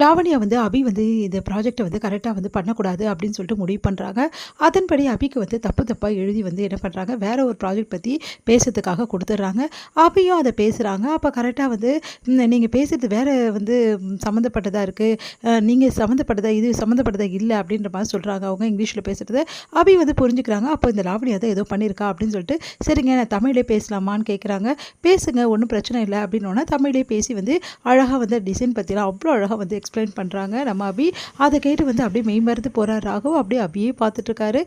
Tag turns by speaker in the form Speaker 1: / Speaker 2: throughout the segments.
Speaker 1: லாவண்யா வந்து அபி வந்து இந்த ப்ராஜெக்ட்டை வந்து கரெக்டாக வந்து பண்ணக்கூடாது அப்படின்னு சொல்லிட்டு முடிவு பண்ணுறாங்க. அதன்படி அபிக்கு வந்து தப்பு தப்பாக எழுதி வந்து என்ன பண்ணுறாங்க, வேற ஒரு ப்ராஜெக்ட் பற்றி பேசுறதுக்காக கொடுத்துட்றாங்க. அபியும் அதை பேசுகிறாங்க. அப்போ கரெக்டாக வந்து நீங்கள் பேசுகிறது வேற வந்து சம்மந்தப்பட்டதாக இருக்குது, நீங்கள் சம்மந்தப்பட்டதா இது சம்மந்தப்பட்டதா இல்லை அப்படின்ற மாதிரி சொல்கிறாங்க. அவங்க இங்கிலீஷில் பேசுகிறது அபி வந்து புரிஞ்சுக்கிறாங்க. அப்போ இந்த லாவண்யா தான் ஏதோ பண்ணியிருக்கா அப்படின்னு சொல்லிட்டு, சரிங்க நான் தமிழே பேசலாமான்னு கேட்குறாங்க. பேசுங்க ஒன்றும் பிரச்சனை இல்லை அப்படின்னோன்னா தமிழே பேசி வந்து அழகாக வந்து டிசைன் பற்றிலாம் அவ்வளோ அழகாக வந்து எக்ஸ்பிளைன் பண்ணுறாங்க நம்ம அபி. அதை கேட்டு வந்து அப்படியே மெய்மறந்து போகிறார் ராகவ். அப்படியே அபியே பார்த்துட்ருக்காரு.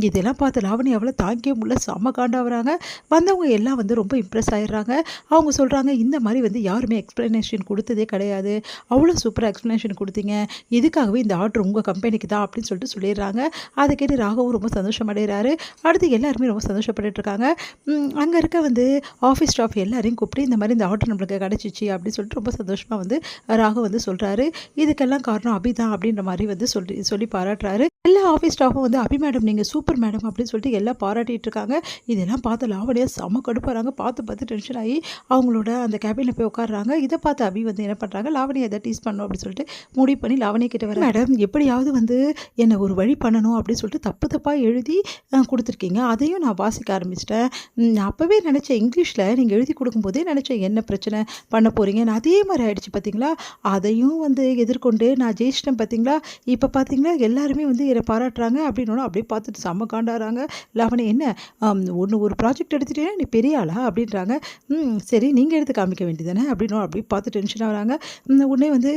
Speaker 1: இதெல்லாம் பார்த்து லாவணி அவ்வளோ தாங்கிய முடியல, செம்ம காண்டாகிறாங்க. வந்தவங்க எல்லாம் வந்து ரொம்ப இம்ப்ரெஸ் ஆகிடுறாங்க. அவங்க சொல்கிறாங்க, இந்த மாதிரி வந்து யாருமே எக்ஸ்ப்ளனேஷன் கொடுத்ததே கிடையாது, அவ்வளோ சூப்பராக எக்ஸ்ப்ளனேஷன் கொடுத்தீங்க, இதுக்காகவே இந்த ஆர்டர் உங்கள் கம்பெனிக்கு தான் அப்படின்னு சொல்லிட்டு சொல்லிடுறாங்க. அதை கேட்டு ராகவும் ரொம்ப சந்தோஷம் அடைகிறாரு. அடுத்து எல்லாருமே ரொம்ப சந்தோஷப்பட்டுருக்காங்க. அங்கே இருக்க வந்து ஆஃபீஸ் ஸ்டாஃப் எல்லாரையும் கூப்பிட்டு இந்த மாதிரி இந்த ஆர்டர் நம்மளுக்கு கிடச்சிச்சு அப்படின்னு சொல்லிட்டு ரொம்ப சந்தோஷமாக வந்து ராகவ் வந்து சொல்கிறாரு. இதுக்கெல்லாம் காரணம் அபி தான் அப்படின்ற மாதிரி வந்து சொல்லி பாராட்டுறாரு. எல்லா ஆஃபீஸ் ஸ்டாஃபும் வந்து அபி மேடம் நீங்கள் சூப்பர் மேடம் அப்படின்னு சொல்லிட்டு எல்லாம் பாராட்டிகிட்டு இருக்காங்க. இதெல்லாம் பார்த்து லாவணியா செம கடுப்பாகிறாங்க. பார்த்து டென்ஷன் ஆகி அவங்களோட அந்த கேபினில் போய் உட்காடுறாங்க. இதை பார்த்து அபி வந்து என்ன பண்ணுறாங்க, லாவணியை எதை டீஸ் பண்ணணும் அப்படின்னு சொல்லிட்டு முடிவு பண்ணி லாவணியா கிட்ட வர, மேடம் எப்படியாவது வந்து என்னை ஒரு வழி பண்ணணும் அப்படின்னு சொல்லிட்டு தப்பாக எழுதி கொடுத்துருக்கீங்க, அதையும் நான் வாசிக்க ஆரம்பிச்சிட்டேன். நான் அப்போவே நினச்சேன், இங்கிலீஷில் நீங்கள் எழுதி கொடுக்கும்போதே நினச்சேன் என்ன பிரச்சனை பண்ண போகிறீங்கன்னு, அதே மாதிரி ஆயிடுச்சு பார்த்தீங்களா, அதையும் வந்து எதிர்கொண்டு நான் ஜெயிச்சிட்டேன் பார்த்தீங்களா, இப்போ பார்த்தீங்களா எல்லாருமே வந்து என்னை பாராட்டுறாங்க அப்படின்னு அப்படியே பார்த்துட்டு செம்ம காண்டாகிறாங்க. லாவணி என்ன ஒரு ப்ராஜெக்ட் எடுத்துட்டீங்கன்னா நீ பெரிய ஆளா அப்படின்றாங்க. சரி நீங்கள் எடுத்து காமிக்க வேண்டியதானே அப்படின்னு அப்படியே பார்த்து டென்ஷன் ஆகிறாங்க. உடனே வந்து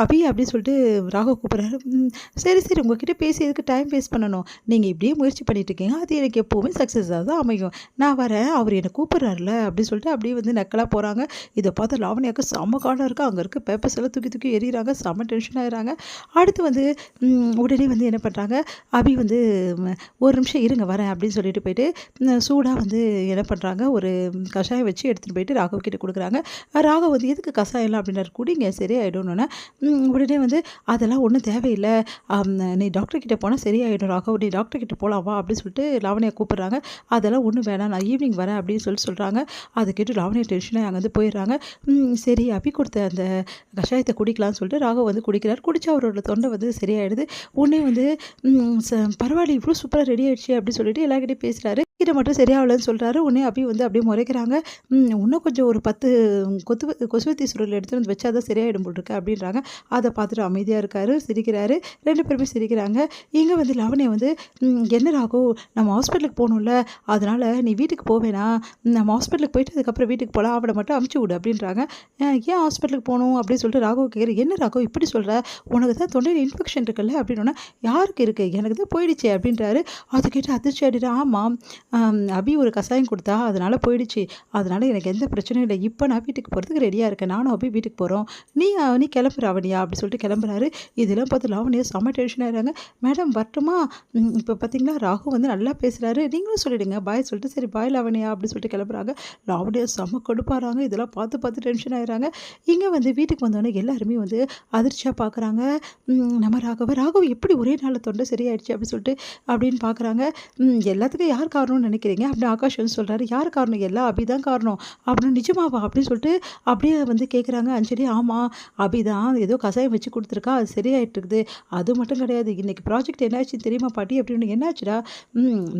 Speaker 1: அபி அப்படின்னு சொல்லிட்டு ராகவ் கூப்பிட்றாரு. சரி உங்ககிட்ட பேசி எதுக்கு டைம் வேஸ்ட் பண்ணணும், நீங்கள் இப்படியே முயற்சி பண்ணிட்டு இருக்கீங்க, அது எனக்கு எப்போவுமே சக்ஸஸாக தான் அமையும், நான் வரேன், அவர் என்னை கூப்பிட்றாருல அப்படின்னு சொல்லிட்டு அப்படியே வந்து நக்கலாக போகிறாங்க. இதை பார்த்து லாவணியாவுக்கு செம்ம காண்டாக இருக்குது. அங்கே இருக்க பேப்பர்ஸ் எல்லாம் தூக்கி எறிகிறாங்க. செம்ம டென்ஷன் ஆகிறாங்க. அடுத்து வந்து உடனே வந்து என்ன பண்ணுறாங்க, அபி வந்து ஒரு நிமிஷம் இருங்க வரேன் அப்படின்னு சொல்லிட்டு போயிட்டு சூடாக வந்து என்ன பண்ணுறாங்க, ஒரு கஷாயம் வச்சு எடுத்துகிட்டு போயிட்டு ராகவ் கிட்ட கொடுக்குறாங்க. ராகவ் வந்து எதுக்கு கஷாயம்லாம் அப்படின்னாரு, குடிங்க சரியாயிடும்னு. உடனே வந்து அதெல்லாம் ஒன்றும் தேவையில்லை, நீ டாக்டர் கிட்டே போனால் சரியாயிடும் ராகவ், நீ டாக்டர் கிட்டே போகலாம் வா அப்படின்னு சொல்லிட்டு லாவணியா கூப்பிட்றாங்க. அதெல்லாம் ஒன்றும் வேணாம், நான் ஈவினிங் வரேன் அப்படின்னு சொல்கிறாங்க. அதை கேட்டு லாவணியா டென்ஷனாக அங்கே வந்து போயிடுறாங்க. சரி அபி கொடுத்த அந்த கஷாயத்தை குடிக்கலாம்னு சொல்லிட்டு ராகவ் வந்து குடிக்கிறார். குடித்தா அவரோட தொண்டை வந்து சரியாயிடுது. உடனே வந்து பரவாயில்ல இவ்வளோ சூப்பராக ரெடி ஆகிடுச்சு அப்படின்னு சொல்லிட்டு எல்லாருக்கிட்டையும் பேசுகிறாரு. கிட்ட மட்டும் சரியாகலன்னு சொல்கிறாரு. உடனே அபி வந்து அப்படியே முறைக்கிறாங்க. இன்னும் கொஞ்சம் ஒரு 10 கொசுவத்தி சுருள் எடுத்துகிட்டு வந்து வச்சா தான் சரியாயிடும் போல் இருக்கு அப்படின்றாங்க. அதை பார்த்துட்டு அமைதியாக இருக்காரு, சிரிக்கிறாரு. 2 பேருமே சிரிக்கிறாங்க. இங்கே வந்து லாவணியா வந்து என்ன ராகவ் நம்ம ஹாஸ்பிட்டலுக்கு போகணும்ல, அதனால் நீ வீட்டுக்கு போவேனா, நம்ம ஹாஸ்பிட்டலுக்கு போயிட்டு அதுக்கப்புறம் வீட்டுக்கு போகலாம், அவனை மட்டும் அமுச்சு விடு அப்படின்றாங்க. ஏன் ஹாஸ்பிட்டலுக்கு போகணும் அப்படின்னு சொல்லிட்டு ராகவ் கேட்குறேன். என்ன ராகவ் இப்படி சொல்கிற, உனக்கு தான் தொண்டையில் இன்ஃபெக்ஷன் இருக்குல்ல அப்படின்னா, யாருக்கு இருக்குது, எனக்கு தான் போயிடுச்சு அப்படின்றாரு. அதை கேட்டு அதிர்ச்சி ஆகிட்டு, ஆமாம் அபி ஒரு கஷாயம் கொடுத்தா அதனால் போயிடுச்சு, அதனால் எனக்கு எந்த பிரச்சனையும் இல்லை, இப்போ நான் வீட்டுக்கு போகிறதுக்கு ரெடியாக இருக்கேன், நானும் அபி வீட்டுக்கு போகிறோம், நீ கிளம்புற லாவணியா அப்படி சொல்லிட்டு கிளம்புறாரு. இதெல்லாம் பார்த்து லாவணியா செம்ம டென்ஷன் ஆகிறாங்க. மேடம் வரட்டுமா, இப்போ பார்த்தீங்களா ராகு வந்து நல்லா பேசுகிறாரு, நீங்களும் சொல்லிவிடுங்க பாய் சொல்லிட்டு, சரி பாய் லாவணியா அப்படி சொல்லிட்டு கிளம்புறாங்க. லாவணியா செம்ம கடுப்பாகிறாங்க. இதெல்லாம் பார்த்து டென்ஷன் ஆகிறாங்க. இங்கே வந்து வீட்டுக்கு வந்தோடனே எல்லாருமே வந்து அதிர்ச்சியாக பார்க்குறாங்க. நம்ம ராகவ் எப்படி ஒரே நாளில் தொண்டை சரியாயிடுச்சு அப்படின்னு சொல்லிட்டு அப்படின்னு பார்க்குறாங்க. எல்லாத்துக்கும் யார் காரணம்னு நினைக்கிறீங்க அப்படின்னு ஆகாஷ் வந்து சொல்கிறாரு. யார் காரணம், எல்லாம் அபி தான் காரணம் அப்படின்னு. நிஜமாவா அப்படின்னு சொல்லிட்டு அப்படியே வந்து கேட்குறாங்க அஞ்சலி. ஆமாம் அபி தான் ஏதோ கஷாயம் வச்சு கொடுத்துருக்கா, அது சரியாயிட்டு இருக்குது, அது மட்டும் கிடையாது, இன்றைக்கி ப்ராஜெக்ட் என்னாச்சு தெரியுமா பாட்டி அப்படின்னு. என்னாச்சுடா,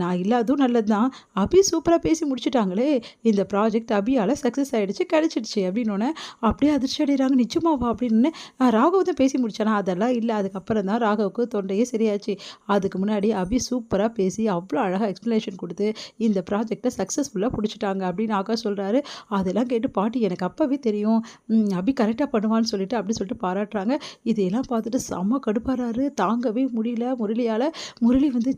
Speaker 1: நான் இல்லை அதுவும் நல்லது தான், அபி சூப்பராக பேசி முடிச்சுட்டாங்களே, இந்த ப்ராஜெக்ட் அபியால் சக்ஸஸ் ஆகிடுச்சு கிடச்சிடுச்சு அப்படின்னோடனே அப்படியே அதிர்ச்சி அடைகிறாங்க. நிஜமாவா அப்படின்னு. ராகவ் தான் பேசி முடிச்சானா, அதெல்லாம் இல்லை, அதுக்கப்புறம் தான் ராகவுக்கு தொண்டையே சரியாச்சு, அதுக்கு முன்னாடி அபி சூப்பராக பேசி அவ்வளோ அழகாக எக்ஸ்ப்ளனேஷன் கொடுத்து இந்த ப்ராஜெக்டை சக்ஸஸ்ஃபுல்லாக பிடிச்சிட்டாங்க அப்படின்னு ஆகாஷ் சொல்கிறாரு. அதெல்லாம் கேட்டு பாட்டி எனக்கு அப்போவே தெரியும் அபி கரெக்டாக பண்ணுவான்னு சொல்லிட்டு அப்படி சொல்லிட்டு பாராட்டுறாங்க. இதையெல்லாம் பார்த்துட்டு செம்ம கடுப்பாராரு, தாங்கவே முடியல முரளியால். முரளி வந்து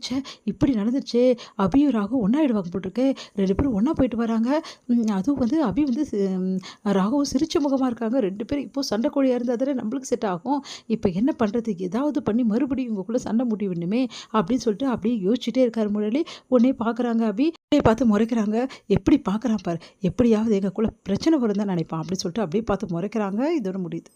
Speaker 1: இப்படி நடந்துருச்சு, அபியும் ராகவும் ஒன்றாயிடுவாங்க போட்டிருக்கு, 2 பேரும் ஒன்றா போயிட்டு வராங்க, அதுவும் வந்து அபி வந்து ராகவும் சிரிச்ச முகமாக இருக்காங்க, 2 பேரும் இப்போது சண்டை கோழியாக இருந்தால் தானே நம்மளுக்கு செட் ஆகும், இப்போ என்ன பண்ணுறது, ஏதாவது பண்ணி மறுபடியும் உங்களுக்குள்ளே சண்டை முட்டி விடணுமே அப்படின்னு சொல்லிட்டு அப்படியே யோசிச்சுட்டே இருக்கார் முரளி. உடனே பார்க்குறாங்க அபி பார்த்து முறைக்கிறாங்க. எப்படி பார்க்குறான் பாரு, எப்படியாவது எங்களுக்குள்ள பிரச்சனை வரும் தான் நினைப்பான் அப்படின்னு சொல்லிட்டு அப்படியே பார்த்து முறைக்கிறாங்க. இதோட முடியுது.